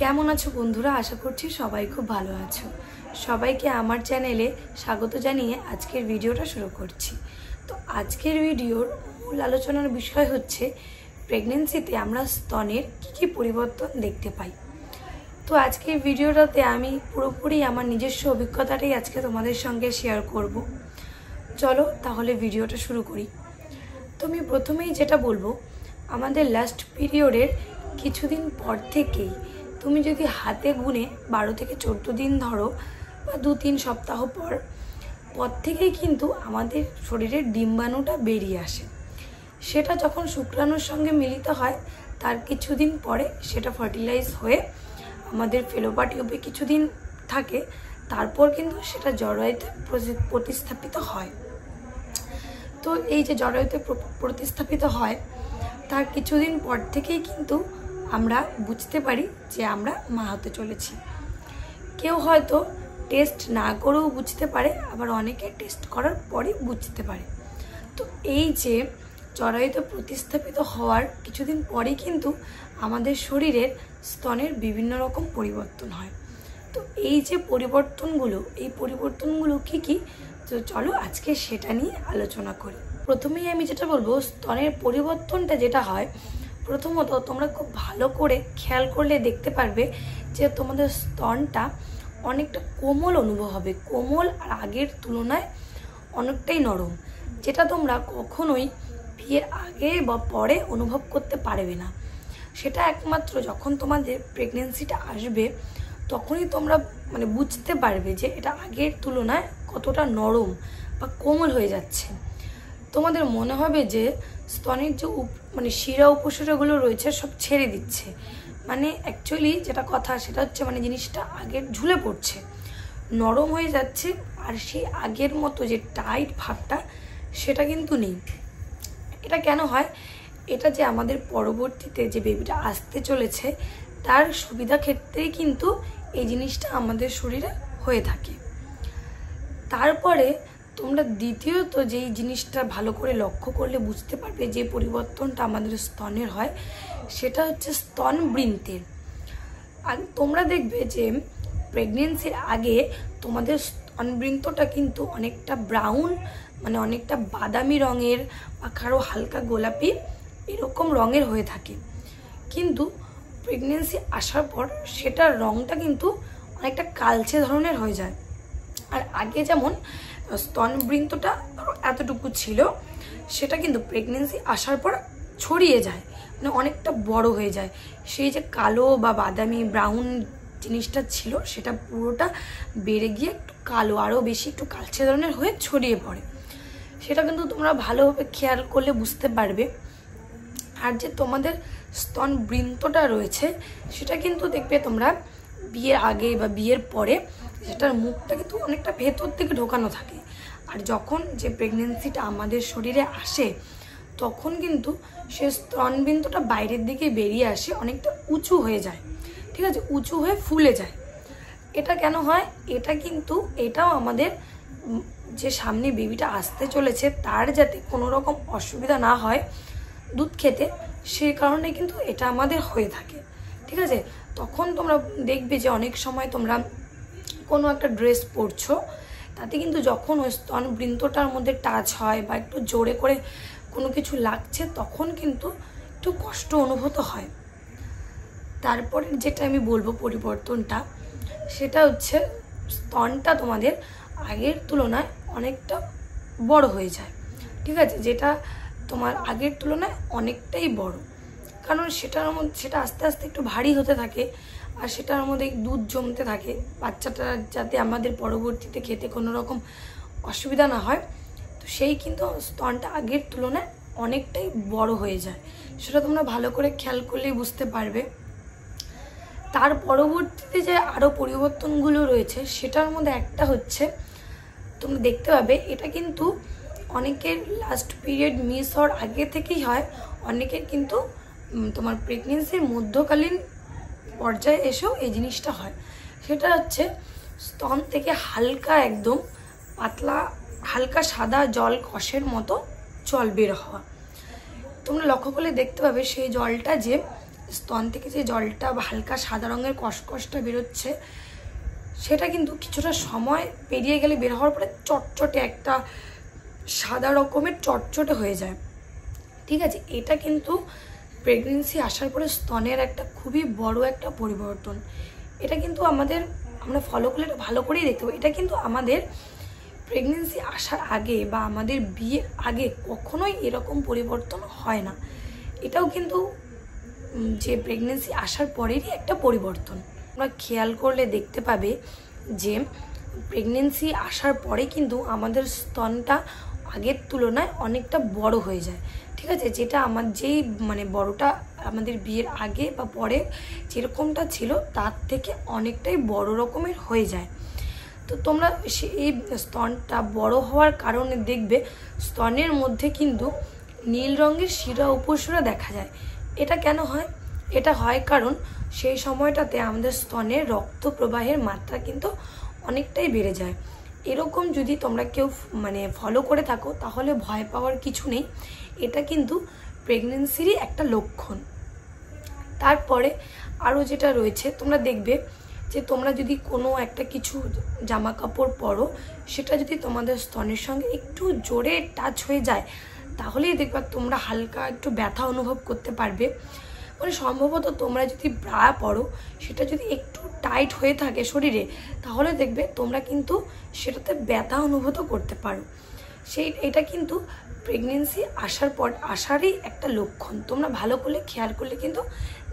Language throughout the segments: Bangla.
কেমন আছো বন্ধুরা? আশা করছি সবাই খুব ভালো আছো। সবাইকে আমার চ্যানেলে স্বাগত জানিয়ে আজকের ভিডিওটা শুরু করছি। তো আজকের ভিডিওর মূল আলোচনার বিষয় হচ্ছে প্রেগন্যান্সিতে আমরা স্তনের কী পরিবর্তন দেখতে পাই। তো আজকের ভিডিওটাতে আমি পুরোপুরি আমার নিজস্ব অভিজ্ঞতাটাই আজকে তোমাদের সঙ্গে শেয়ার করব। চলো তাহলে ভিডিওটা শুরু করি। তো আমি প্রথমেই যেটা বলবো, আমাদের লাস্ট পিরিয়ডের কিছুদিন পর থেকেই তুমি যদি হাতে গুনে 12 থেকে 14 দিন ধরো বা 2-3 সপ্তাহ পর থেকেই কিন্তু আমাদের শরীরের ডিম্বাণুটা বেরিয়ে আসে। সেটা যখন শুক্রাণুর সঙ্গে মিলিত হয় তার কিছুদিন পরে সেটা ফার্টিলাইজ হয়ে আমাদের ফেলোপিয়ান টিউবে কিছুদিন থাকে, তারপর কিন্তু সেটা জরায়ুতে প্রতিস্থাপিত হয়। তো এই যে জরায়ুতে প্রতিস্থাপিত হয় তার কিছুদিন পর থেকেই কিন্তু আমরা বুঝতে পারি যে আমরা মা হতে চলেছি। কেউ হয়তো টেস্ট না করেও বুঝতে পারে, আবার অনেকে টেস্ট করার পরে বুঝতে পারে। তো এই যে জরায়ুতে প্রতিস্থাপিত হওয়ার কিছুদিন পরেই কিন্তু আমাদের শরীরের স্তনের বিভিন্ন রকম পরিবর্তন হয়। তো এই যে পরিবর্তনগুলো কী কী, তো চলো আজকে সেটা নিয়ে আলোচনা করি। প্রথমেই আমি যেটা বলবো, স্তনের পরিবর্তনটা যেটা হয়, প্রথমত তোমরা খুব ভালো করে খেয়াল করলে দেখতে পারবে যে তোমাদের স্তনটা অনেকটা কোমল অনুভব হবে। কোমল আর আগের তুলনায় অনেকটাই নরম, যেটা তোমরা কখনোই বিয়ের আগে বা পরে অনুভব করতে পারবে না। সেটা একমাত্র যখন তোমাদের প্রেগনেন্সিটা আসবে তখনই তোমরা বুঝতে পারবে যে এটা আগের তুলনায় কতটা নরম বা কোমল হয়ে যাচ্ছে। তোমাদের মনে হবে যে স্তনের যে শিরা উপশিরাগুলো রয়েছে সব ছেড়ে দিচ্ছে। অ্যাকচুয়ালি যেটা কথা সেটা হচ্ছে জিনিসটা আগের ঝুলে পড়ছে, নরম হয়ে যাচ্ছে, আর সেই আগের মতো যে টাইট ভাবটা সেটা কিন্তু নেই। এটা কেন হয়? এটা যে আমাদের পরবর্তীতে যে বেবিটা আসতে চলেছে তার সুবিধা ক্ষেত্রেই কিন্তু এই জিনিসটা আমাদের শরীরে হয়ে থাকে। তারপরে তোমরা দ্বিতীয়ত যেই জিনিসটা ভালো করে লক্ষ্য করলে বুঝতে পারবে যে পরিবর্তনটা আমাদের স্তনের হয়, সেটা হচ্ছে স্তনবৃন্তের। আর তোমরা দেখবে যে প্রেগনেন্সির আগে তোমাদের স্তনবৃন্তটা কিন্তু অনেকটা ব্রাউন, অনেকটা বাদামি রঙের বা কারো হালকা গোলাপি এরকম রঙের হয়ে থাকে। কিন্তু প্রেগনেন্সি আসার পর সেটার রঙটা কিন্তু অনেকটা কালচে ধরনের হয়ে যায়। আর আগে যেমন স্তনবৃন্তটা এতটুকু ছিল, সেটা কিন্তু প্রেগনেন্সি আসার পর ছড়িয়ে যায়, অনেকটা বড় হয়ে যায়। সেই যে কালো বা বাদামি ব্রাউন জিনিসটা ছিল সেটা পুরোটা বেড়ে গিয়ে একটু কালো, আরও বেশি একটু কালচে ধরনের হয়ে ছড়িয়ে পড়ে। সেটা কিন্তু তোমরা ভালোভাবে খেয়াল করলে বুঝতে পারবে। আর যে তোমাদের স্তনবৃন্তটা রয়েছে সেটা কিন্তু দেখবে তোমরা বিয়ের আগে বা বিয়ের পরে সেটার মুখটা কিন্তু অনেকটা ভেতর থেকে ঢোকানো থাকে। আর যখন যে প্রেগনেন্সিটা আমাদের শরীরে আসে তখন কিন্তু সে স্তনবৃন্তটা বাইরের দিকে বেরিয়ে আসে, অনেকটা উঁচু হয়ে যায়, ঠিক আছে, উঁচু হয়ে ফুলে যায়। এটা কেন হয়? এটাও আমাদের যে সামনে বেবিটা আসতে চলেছে তার যাতে কোনো রকম অসুবিধা না হয় দুধ খেতে, সেই কারণে কিন্তু এটা আমাদের হয়ে থাকে, ঠিক আছে। তখন তোমরা দেখবে যে অনেক সময় তোমরা কোনো একটা ড্রেস পরছো, তাতে কিন্তু যখন ওই স্তনবৃন্তটার মধ্যে টাচ হয় বা একটু জোরে করে কোনো কিছু লাগছে তখন কিন্তু একটু কষ্ট অনুভূত হয়। তারপরে যেটা আমি বলবো পরিবর্তনটা, সেটা হচ্ছে স্তনটা তোমাদের আগের তুলনায় অনেকটা বড় হয়ে যায়, ঠিক আছে, যেটা তোমার আগের তুলনায় অনেকটাই বড়। কারণ সেটা আস্তে আস্তে একটু ভারী হতে থাকে, আর সেটার মধ্যে দুধ জমতে থাকে, বাচ্চাটা যাতে আমাদের পরবর্তীতে খেতে কোনো রকম অসুবিধা না হয়। তো সেই কিন্তু স্তনটা আগের তুলনায় অনেকটাই বড় হয়ে যায়, সেটা তোমরা ভালো করে খেয়াল করলেই বুঝতে পারবে। তার পরবর্তীতে যে আরও পরিবর্তনগুলো রয়েছে সেটার মধ্যে একটা হচ্ছে, তোমরা দেখতে পাবে এটা কিন্তু অনেকের লাস্ট পিরিয়ড মিস হওয়ার আগে থেকেই হয়, অনেকের কিন্তু তোমার প্রেগনেন্সির মধ্যকালীন পর্যায়ে এসেও এই জিনিসটা হয়। সেটা হচ্ছে স্তন থেকে হালকা একদম পাতলা হালকা সাদা জল কষের মতো জল বের হওয়া। তোমরা লক্ষ্য করলে দেখতে পাবে সেই জলটা যে স্তন থেকে যে জলটা হালকা সাদা রঙের কসকসটা বেরোচ্ছে, সেটা কিন্তু কিছুটা সময় পেরিয়ে গেলে, বের হওয়ার পরে চটচটে একটা সাদা রকমের চটচটে হয়ে যায়। ঠিক আছে, এটা কিন্তু প্রেগনেন্সি আসার পরে স্তনের একটা খুবই বড় একটা পরিবর্তন। এটা কিন্তু আমরা ফলো করলে এটা ভালো করেই দেখতে পাবো। এটা কিন্তু আমাদের প্রেগনেন্সি আসার আগে বা আমাদের বিয়ের আগে কখনোই এরকম পরিবর্তন হয় না। এটাও কিন্তু যে প্রেগনেন্সি আসার পরেরই একটা পরিবর্তন। আমরা খেয়াল করলে দেখতে পাবে যে প্রেগনেন্সি আসার পরে কিন্তু আমাদের স্তনটা আগের তুলনায় অনেকটা বড় হয়ে যায়। ঠিক আছে, যেটা আমার যেই বড়টা আমাদের বিয়ের আগে বা পরে যেরকমটা ছিল তার থেকে অনেকটাই বড় রকমের হয়ে যায়। তো তোমরা এই স্তনটা বড় হওয়ার কারণে দেখবে স্তনের মধ্যে কিন্তু নীল রঙের শিরা উপশিরা দেখা যায়। এটা কেন হয়? এটা হয় কারণ সেই সময়টাতে আমাদের স্তনের রক্ত প্রবাহের মাত্রা কিন্তু অনেকটাই বেড়ে যায়। এরকম যদি তোমরা কেউ ফলো করে থাকো তাহলে ভয় পাওয়ার কিছু নেই। এটা কিন্তু প্রেগনেন্সিরই একটা লক্ষণ। তারপরে আরও যেটা রয়েছে, তোমরা দেখবে যে তোমরা যদি কোনো একটা কিছু জামা কাপড় পরো, সেটা যদি তোমাদের স্তনের সঙ্গে একটু জোরে টাচ হয়ে যায়, তাহলেই দেখবা তোমরা হালকা একটু ব্যথা অনুভব করতে পারবে। সম্ভবত তোমরা যদি ব্রা পরো, সেটা যদি একটু টাইট হয়ে থাকে শরীরে, তাহলে দেখবে তোমরা কিন্তু সেটাতে ব্যথা অনুভূত করতে পারো। এটা কিন্তু প্রেগনেন্সি আসারই একটা লক্ষণ। তোমরা ভালো করে খেয়াল করলে কিন্তু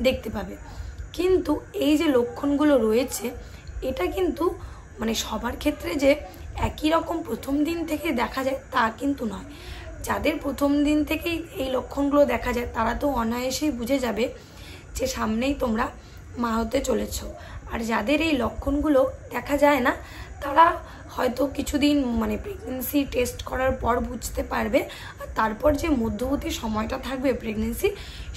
দেখতে পাবে। কিন্তু এই যে লক্ষণগুলো রয়েছে, এটা কিন্তু সবার ক্ষেত্রে যে একই রকম প্রথম দিন থেকে দেখা যায় তা কিন্তু নয়। যাদের প্রথম দিন থেকেই এই লক্ষণগুলো দেখা যায় তারা তো অনায়াসেই বুঝে যাবে যে সামনেই তোমরা মা হতে চলেছ। আর যাদের এই লক্ষণগুলো দেখা যায় না, তারা হয়তো কিছুদিন প্রেগনেন্সি টেস্ট করার পর বুঝতে পারবে। আর তারপর যে মধ্যবর্তী সময়টা থাকবে প্রেগনেন্সি,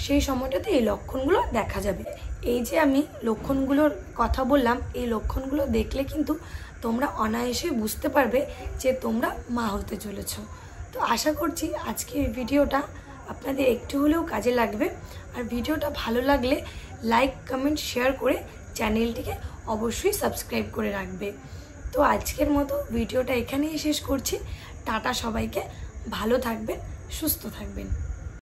সেই সময়টাতে এই লক্ষণগুলো দেখা যাবে। এই যে আমি লক্ষণগুলোর কথা বললাম, এই লক্ষণগুলো দেখলে কিন্তু তোমরা অনায়াসে বুঝতে পারবে যে তোমরা মা হতে চলেছ। তো আশা করছি আজকের ভিডিওটা আপনাদের একটু হলেও কাজে লাগবে। আর ভিডিওটা ভালো লাগলে লাইক, কমেন্ট, শেয়ার করে চ্যানেলটিকে অবশ্যই সাবস্ক্রাইব করে রাখবে। তো আজকের মতো ভিডিওটা এখানেই শেষ করছি। টাটা সবাইকে, ভালো থাকবেন, সুস্থ থাকবেন।